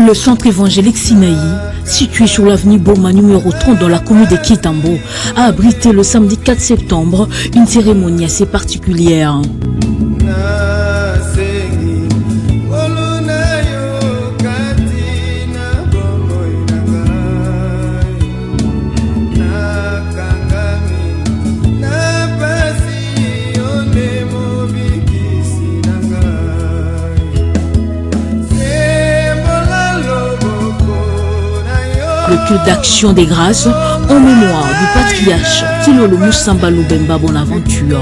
Le centre évangélique Sinaï, situé sur l'avenue Boma numéro 30 dans la commune de Kitambo, a abrité le samedi 4 septembre une cérémonie assez particulière. Le culte d'action des grâces en mémoire du patriarche Kilolo Moussamba Lubemba Bonaventure.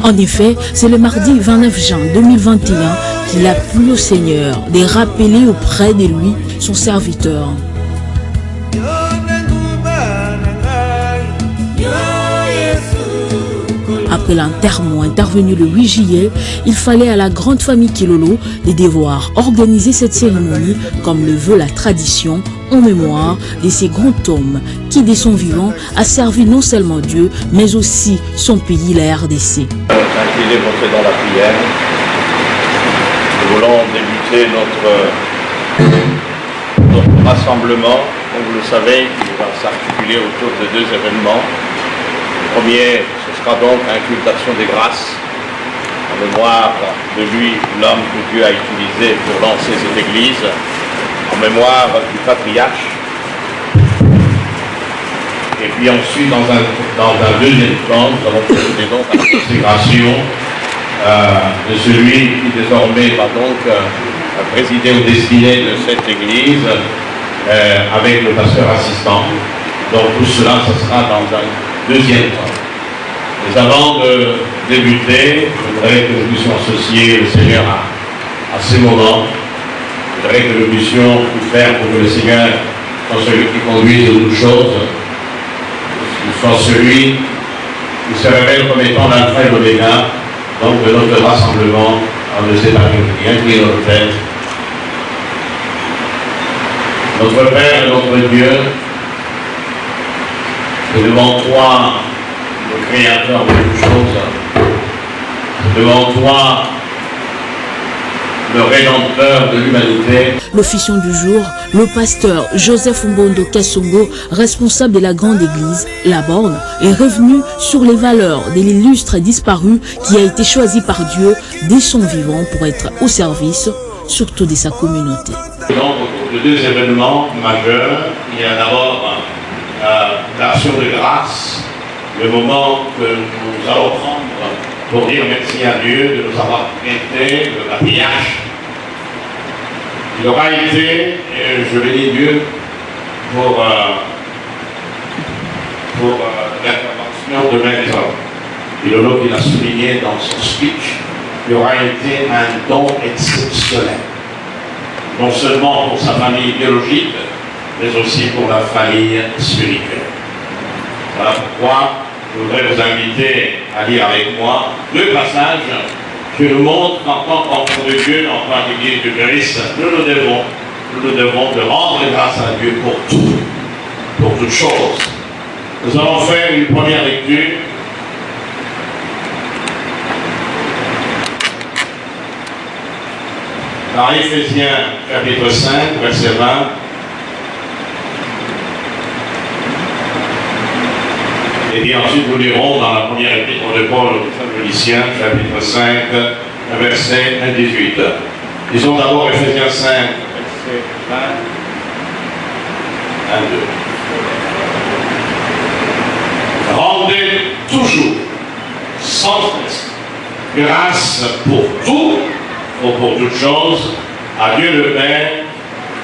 En effet, c'est le mardi 29 juin 2021 qu'il a plu au Seigneur de rappeler auprès de lui son serviteur. Après l'enterrement intervenu le 8 juillet, il fallait à la grande famille Kilolo de devoir organiser cette cérémonie comme le veut la tradition en mémoire de ces grands hommes qui, dès son vivant, a servi non seulement Dieu, mais aussi son pays, la RDC. Incliné, monter dans la prière. Nous voulons débuter notre rassemblement. Comme vous le savez, il va s'articuler autour de deux événements. Le premier, ce sera donc un culte d'action des grâces, en mémoire de lui, l'homme que Dieu a utilisé pour lancer cette église, en mémoire du patriarche. Et puis ensuite, dans un deuxième temps, nous allons procéder donc à la consécration de celui qui désormais va donc présider aux destinées de cette église avec le pasteur assistant. Donc tout cela, ce sera dans un deuxième temps. Mais avant de débuter, je voudrais que nous puissions associer le Seigneur à ces moments. Je voudrais que nous puissions tout faire pour que le Seigneur soit celui qui conduise toutes choses, qu'il soit celui qui se révèle comme étant l'alpha et l'oméga, donc de notre rassemblement en de cette après-midi. Inclinez notre tête. Notre Père et notre Dieu, c'est devant toi, le Créateur de toutes choses, c'est devant toi, le Rédempteur de l'humanité. L'officiant du jour, le pasteur Joseph Mbondo Kassongo, responsable de la grande église, la Borne, est revenu sur les valeurs de l'illustre disparu qui a été choisi par Dieu dès son vivant pour être au service, surtout de sa communauté. Donc, autour de deux événements majeurs, il y a d'abord l'action de grâce, le moment que nous allons prendre pour dire merci à Dieu de nous avoir prêté le patriarche. Il aura été, et je bénis Dieu pour l'intervention de Maître Kilolo qui l'a souligné dans son speech, il aura été un don exceptionnel. Non seulement pour sa famille biologique, mais aussi pour la famille spirituelle. Voilà pourquoi je voudrais vous inviter à lire avec moi deux passages qui nous montrent qu'en tant qu'enfants de Dieu, en tant qu'Église du Christ, nous nous devons de rendre grâce à Dieu pour tout, pour toutes choses. Nous allons faire une première lecture. Dans Éphésiens chapitre 5, verset 20. Et puis ensuite nous lirons dans la première épître de Paul aux Thessaloniciens, chapitre 5, verset 18. Lisons d'abord Éphésiens 5, verset 20, 22. Rendez toujours, sans cesse, grâce pour tout, ou pour toutes choses, à Dieu le Père,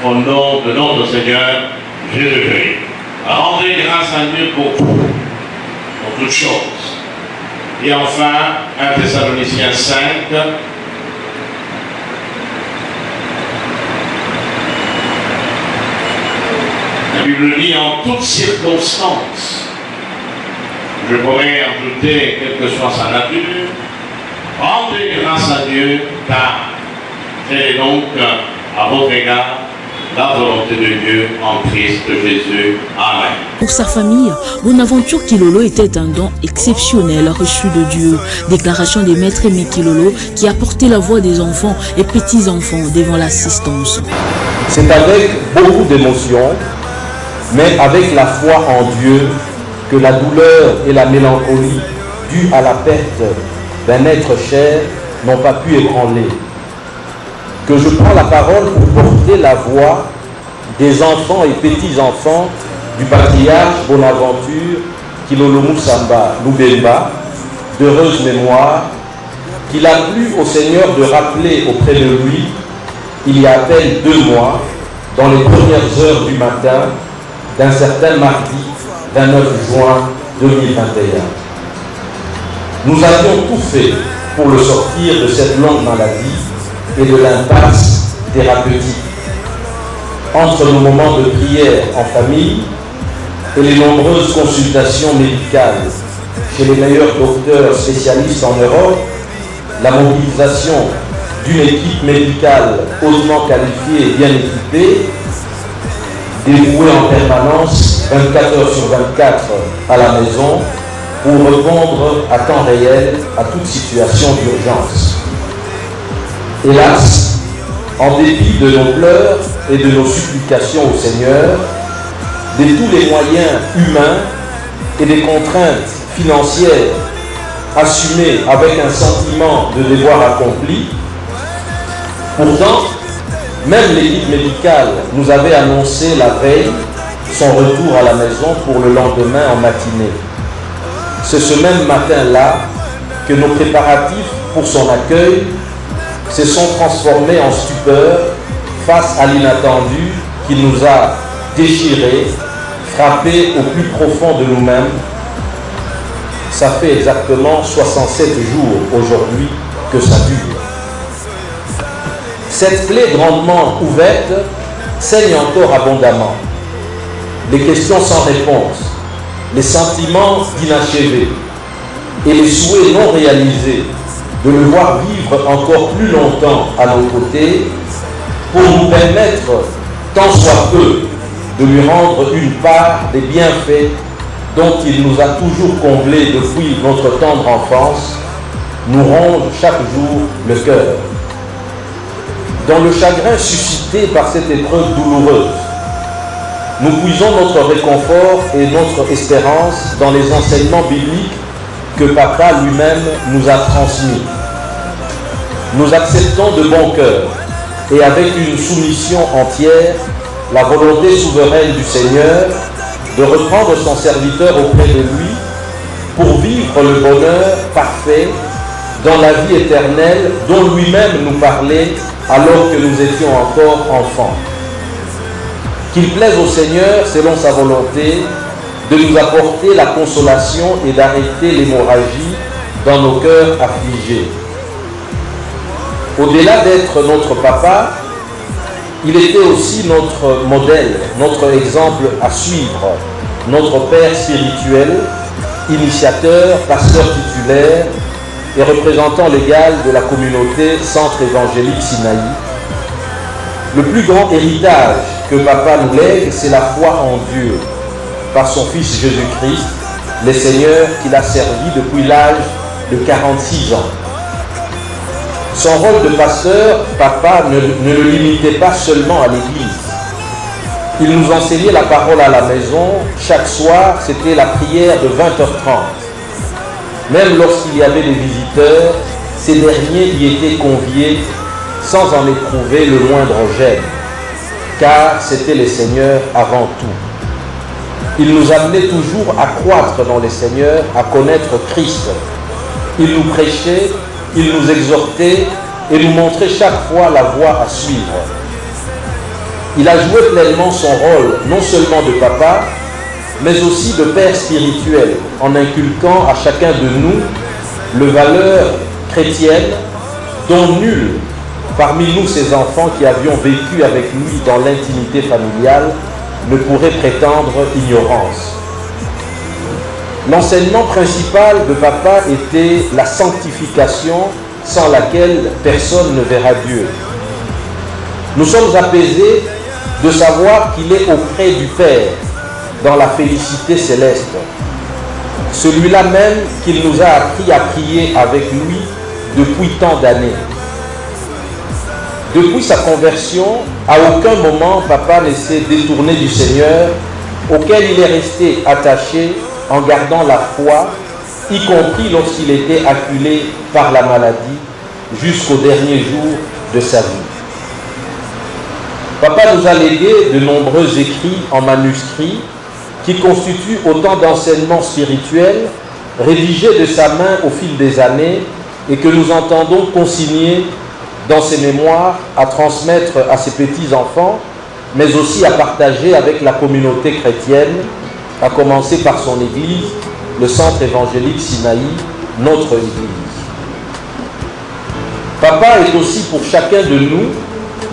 au nom de notre Seigneur Jésus-Christ. Rendez grâce à Dieu pour tout, pour toutes choses. Et enfin, 1 Thessaloniciens 5, la Bible dit en toutes circonstances. Je pourrais ajouter, quelle que soit sa nature, rendez grâce à Dieu, car Quelle est donc à votre égard la volonté de Dieu en Christ Jésus. Amen. Pour sa famille, Bonaventure Kilolo était un don exceptionnel reçu de Dieu. Déclaration des maîtres Aimé Kilolo qui a porté la voix des enfants et petits-enfants devant l'assistance. C'est avec beaucoup d'émotion, mais avec la foi en Dieu, que la douleur et la mélancolie dues à la perte d'un être cher n'ont pas pu ébranler. Que je prends la parole pour porter la voix des enfants et petits-enfants du patriarche Bonaventure Kilolo Musamba Lubemba, d'heureuse mémoire, qu'il a plu au Seigneur de rappeler auprès de lui, il y a à peine 2 mois, dans les premières heures du matin, d'un certain mardi 29 juin 2021. Nous avions tout fait pour le sortir de cette longue maladie et de l'impasse thérapeutique. Entre nos moments de prière en famille et les nombreuses consultations médicales chez les meilleurs docteurs spécialistes en Europe, la mobilisation d'une équipe médicale hautement qualifiée et bien équipée, dévouée en permanence 24 heures sur 24 à la maison pour répondre à temps réel à toute situation d'urgence. Hélas, en dépit de nos pleurs et de nos supplications au Seigneur, de tous les moyens humains et des contraintes financières assumées avec un sentiment de devoir accompli, pourtant, même l'équipe médicale nous avait annoncé la veille son retour à la maison pour le lendemain en matinée. C'est ce même matin-là que nos préparatifs pour son accueil se sont transformés en stupeur face à l'inattendu qui nous a déchirés, frappés au plus profond de nous-mêmes. Ça fait exactement 67 jours aujourd'hui que ça dure. Cette plaie grandement ouverte saigne encore abondamment. Les questions sans réponse, les sentiments d'inachevé et les souhaits non réalisés de le voir vivre encore plus longtemps à nos côtés pour nous permettre, tant soit peu, de lui rendre une part des bienfaits dont il nous a toujours comblés depuis notre tendre enfance, nous ronge chaque jour le cœur. Dans le chagrin suscité par cette épreuve douloureuse, nous puisons notre réconfort et notre espérance dans les enseignements bibliques que Papa lui-même nous a transmis. Nous acceptons de bon cœur et avec une soumission entière la volonté souveraine du Seigneur de reprendre son serviteur auprès de lui pour vivre le bonheur parfait dans la vie éternelle dont lui-même nous parlait alors que nous étions encore enfants. Qu'il plaise au Seigneur, selon sa volonté, de nous apporter la consolation et d'arrêter l'hémorragie dans nos cœurs affligés. Au-delà d'être notre papa, il était aussi notre modèle, notre exemple à suivre, notre père spirituel, initiateur, pasteur titulaire et représentant légal de la communauté Centre évangélique Sinaï. Le plus grand héritage que Papa nous lègue, c'est la foi en Dieu, par son Fils Jésus-Christ, le Seigneur qu'il a servi depuis l'âge de 46 ans. Son rôle de pasteur, Papa ne le limitait pas seulement à l'église. Il nous enseignait la parole à la maison. Chaque soir, c'était la prière de 20h30. Même lorsqu'il y avait des visiteurs, ces derniers y étaient conviés sans en éprouver le moindre gêne, car c'était le Seigneur avant tout. Il nous amenait toujours à croître dans le Seigneur, à connaître Christ. Il nous prêchait, il nous exhortait et nous montrait chaque fois la voie à suivre. Il a joué pleinement son rôle, non seulement de papa, mais aussi de père spirituel, en inculquant à chacun de nous les valeurs chrétiennes dont nul parmi nous, ces enfants qui avions vécu avec lui dans l'intimité familiale, ne pourrait prétendre ignorance. L'enseignement principal de Papa était la sanctification sans laquelle personne ne verra Dieu. Nous sommes apaisés de savoir qu'il est auprès du Père, dans la félicité céleste. Celui-là même qu'il nous a appris à prier avec lui depuis tant d'années. Depuis sa conversion, à aucun moment papa ne s'est détourné du Seigneur, auquel il est resté attaché en gardant la foi, y compris lorsqu'il était acculé par la maladie, jusqu'au dernier jour de sa vie. Papa nous a légué de nombreux écrits en manuscrit qui constituent autant d'enseignements spirituels rédigés de sa main au fil des années et que nous entendons consigner dans ses mémoires à transmettre à ses petits-enfants, mais aussi à partager avec la communauté chrétienne, à commencer par son église, le Centre évangélique Sinaï, notre église. Papa est aussi pour chacun de nous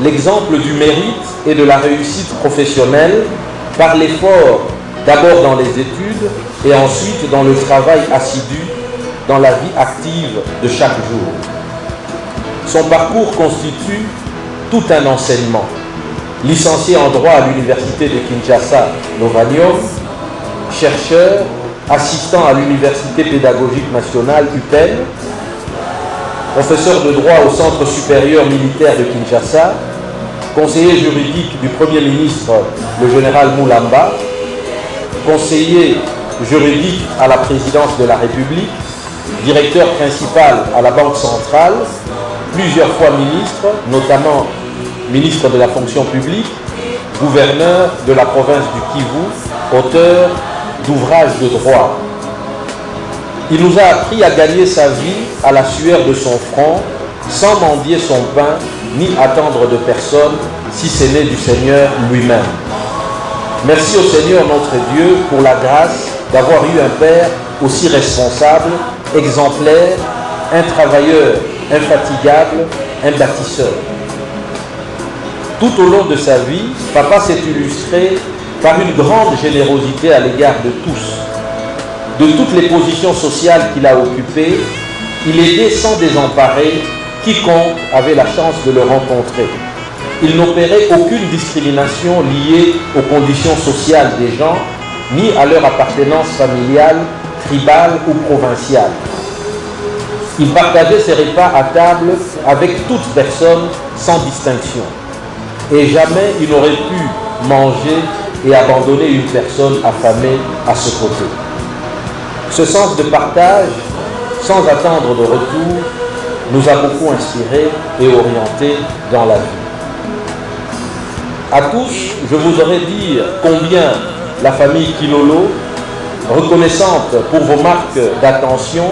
l'exemple du mérite et de la réussite professionnelle par l'effort d'abord dans les études et ensuite dans le travail assidu, dans la vie active de chaque jour. Son parcours constitue tout un enseignement. Licencié en droit à l'université de Kinshasa, Novanium, chercheur, assistant à l'université pédagogique nationale UPEN, professeur de droit au Centre supérieur militaire de Kinshasa, conseiller juridique du Premier ministre, le général Moulamba, conseiller juridique à la présidence de la République, directeur principal à la Banque centrale, plusieurs fois ministre, notamment ministre de la fonction publique, gouverneur de la province du Kivu, auteur d'ouvrages de droit. Il nous a appris à gagner sa vie à la sueur de son front, sans mendier son pain, ni attendre de personne, si ce n'est du Seigneur lui-même. Merci au Seigneur notre Dieu pour la grâce d'avoir eu un père aussi responsable, exemplaire, un travailleur infatigable, un bâtisseur. Tout au long de sa vie, papa s'est illustré par une grande générosité à l'égard de tous. De toutes les positions sociales qu'il a occupées, il aidait sans désemparer quiconque avait la chance de le rencontrer. Il n'opérait aucune discrimination liée aux conditions sociales des gens, ni à leur appartenance familiale, tribale ou provinciale. Il partageait ses repas à table avec toute personne sans distinction. Et jamais il n'aurait pu manger et abandonner une personne affamée à ce côté. Ce sens de partage, sans attendre de retour, nous a beaucoup inspirés et orientés dans la vie. À tous, je voudrais dire combien la famille Kilolo, reconnaissante pour vos marques d'attention,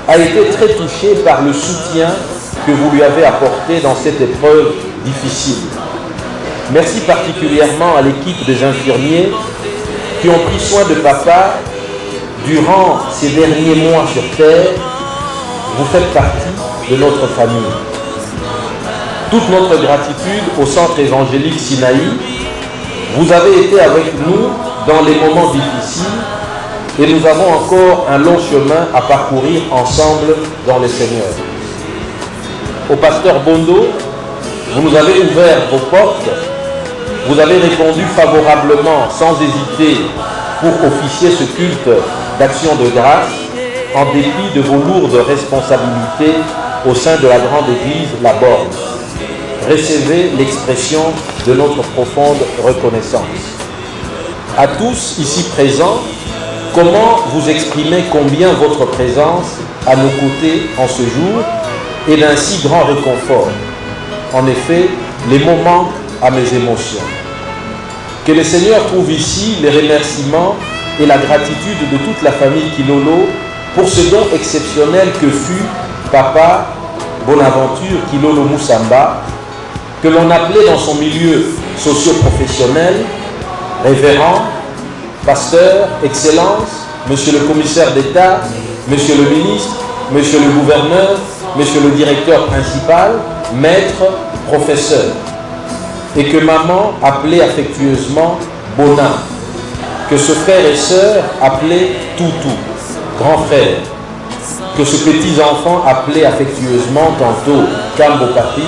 a été très touchée par le soutien que vous lui avez apporté dans cette épreuve difficile. Merci particulièrement à l'équipe des infirmiers qui ont pris soin de papa durant ces derniers mois sur terre. Vous faites partie de notre famille. Toute notre gratitude au Centre évangélique Sinaï. Vous avez été avec nous dans les moments difficiles et nous avons encore un long chemin à parcourir ensemble dans le Seigneur. Au pasteur Bondo, vous nous avez ouvert vos portes. Vous avez répondu favorablement, sans hésiter, pour officier ce culte d'action de grâce, en dépit de vos lourdes responsabilités au sein de la grande église La Borne. Recevez l'expression de notre profonde reconnaissance. À tous ici présents, comment vous exprimez combien votre présence à nos côtés en ce jour est d'un si grand réconfort. En effet, les mots manquent à mes émotions. Que le Seigneur trouve ici les remerciements et la gratitude de toute la famille Kilolo pour ce don exceptionnel que fut Papa Bonaventure Kilolo Moussamba, que l'on appelait dans son milieu socio-professionnel révérend, pasteur, excellence, monsieur le commissaire d'État, monsieur le ministre, monsieur le gouverneur, monsieur le directeur principal, maître, professeur. Et que maman appelait affectueusement Bona, que ce frère et sœur appelait Toutou, grand frère, que ce petit enfant appelait affectueusement tantôt Kambo Papi,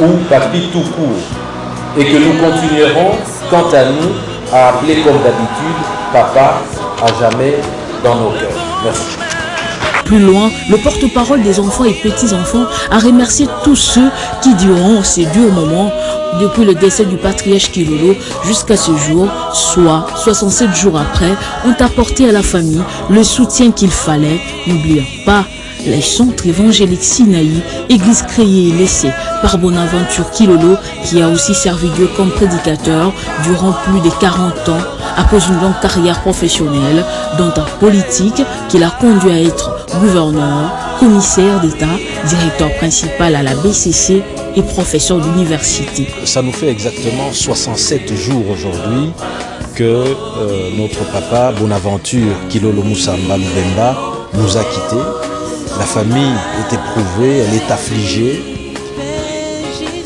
ou Papi tout court, et que nous continuerons, quant à nous, à appeler comme d'habitude Papa à jamais dans nos cœurs. Merci. Plus loin, le porte-parole des enfants et petits-enfants a remercié tous ceux qui, durant ces durs moments, depuis le décès du patriarche Kilolo jusqu'à ce jour, soit 67 jours après, ont apporté à la famille le soutien qu'il fallait. N'oublions pas les centres évangéliques Sinaï, église créée et laissée par Bonaventure Kilolo, qui a aussi servi Dieu comme prédicateur durant plus de 40 ans, après une longue carrière professionnelle, dont en politique, qui l'a conduit à être gouverneur, commissaire d'État, directeur principal à la BCC et professeur d'université. Ça nous fait exactement 67 jours aujourd'hui que notre papa Bonaventure Kilolo Musamba Lubemba nous a quittés. La famille est éprouvée, elle est affligée,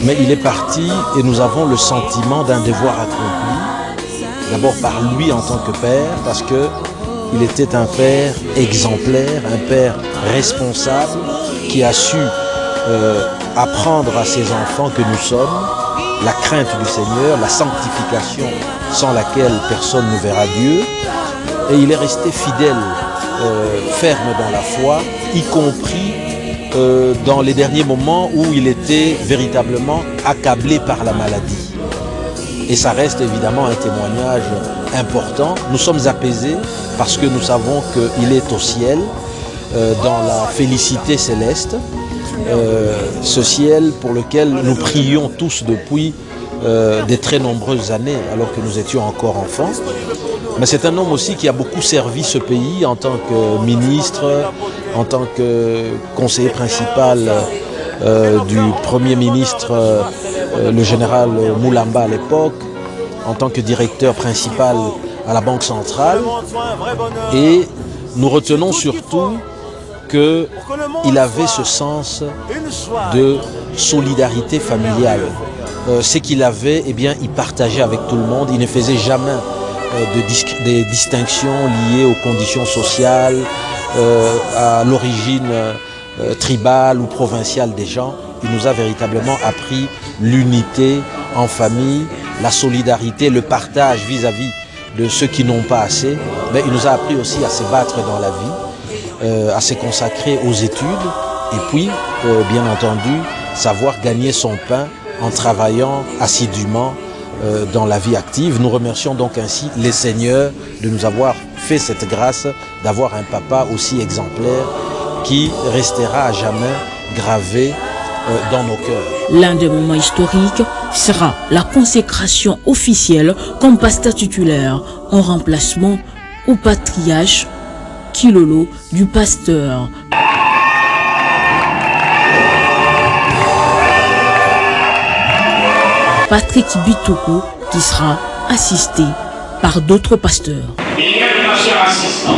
mais il est parti et nous avons le sentiment d'un devoir accompli, d'abord par lui en tant que père, parce qu'il était un père exemplaire, un père responsable, qui a su apprendre à ses enfants que nous sommes, la crainte du Seigneur, la sanctification sans laquelle personne ne verra Dieu, et il est resté fidèle, ferme dans la foi, y compris dans les derniers moments où il était véritablement accablé par la maladie. Et ça reste évidemment un témoignage important. Nous sommes apaisés parce que nous savons qu'il est au ciel, dans la félicité céleste, ce ciel pour lequel nous prions tous depuis des très nombreuses années, alors que nous étions encore enfants. Mais c'est un homme aussi qui a beaucoup servi ce pays en tant que ministre, en tant que conseiller principal du Premier ministre, le général Moulamba à l'époque, en tant que directeur principal à la Banque centrale. Et nous retenons surtout qu'il avait ce sens de solidarité familiale. Ce qu'il avait, eh bien, il partageait avec tout le monde, il ne faisait jamais des distinctions liées aux conditions sociales, à l'origine tribale ou provinciale des gens. Il nous a véritablement appris l'unité en famille, la solidarité, le partage vis-à-vis de ceux qui n'ont pas assez. Mais il nous a appris aussi à se battre dans la vie, à se consacrer aux études et puis, bien entendu, savoir gagner son pain en travaillant assidûment dans la vie active. Nous remercions donc ainsi les seigneurs de nous avoir fait cette grâce d'avoir un papa aussi exemplaire qui restera à jamais gravé dans nos cœurs. L'un des moments historiques sera la consécration officielle comme pasteur titulaire en remplacement au patriarche Kilolo du pasteur. Patrick Bitoko, qui sera assisté par d'autres pasteurs. Il y a une assistant.